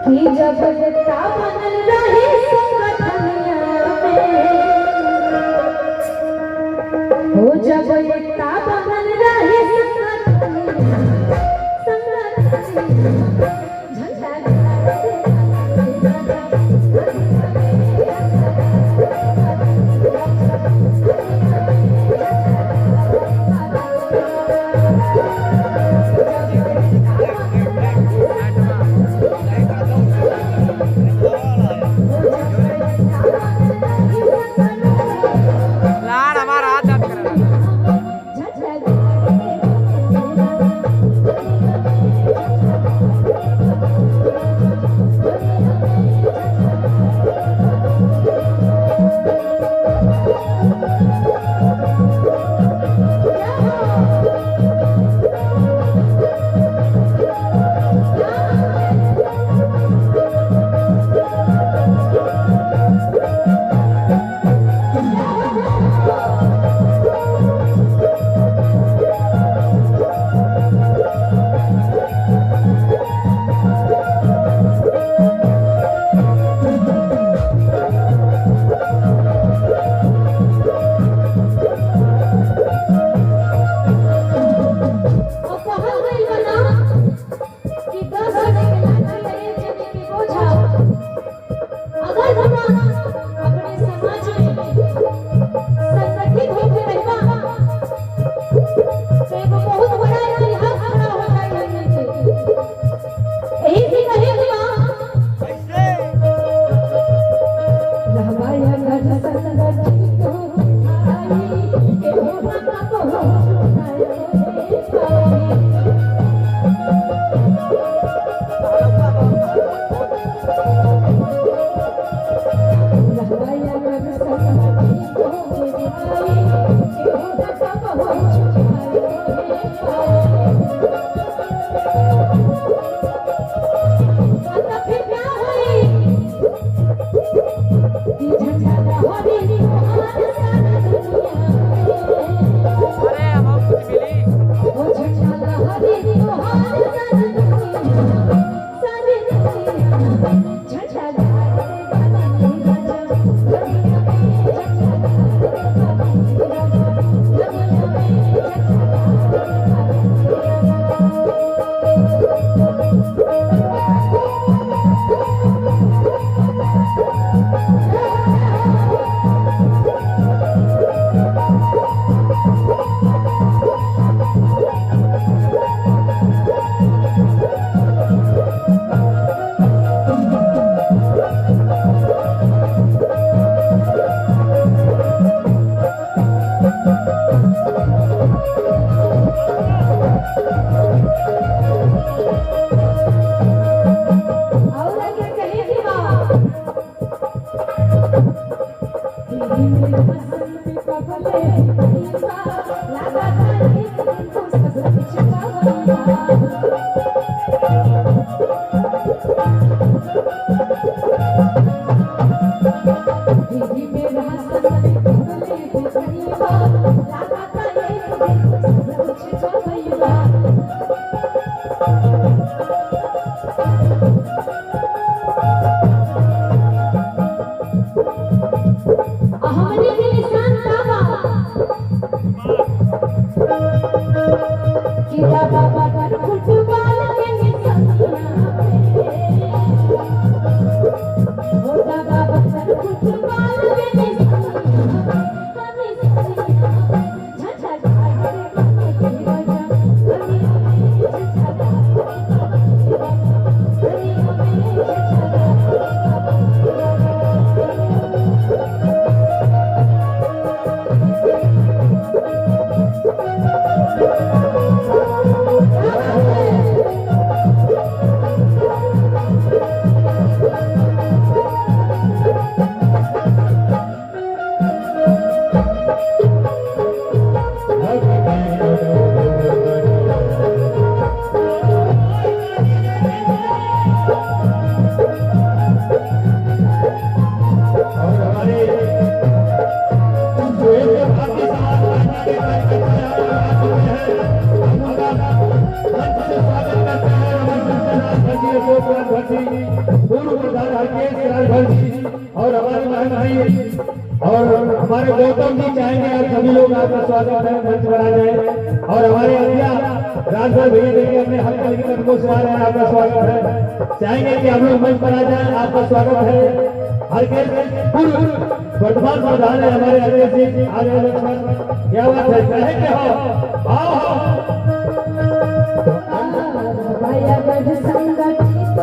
कि जब एकता बनल रहे संगठनिया में, हो जब एकता बनल रहे संगठनिया झंडा भट्टी गौतम जी चाहेंगे आप सभी लोग आपका स्वागत है, मंच पर आ जाए। और हमारे अभिया राजभर भैया देखिए अपने हल्के हल्के कदमों से आ रहे हैं, आपका स्वागत है। चाहेंगे कि आप लोग मंच पर आ जाए, आपका स्वागत है। हल्के पूर्व वर्तमान प्रधान है हमारे अजय जी, आ जाए मंच पर। क्या बात है, चाहे क्या हो, आओ भैया गढ़ संगठित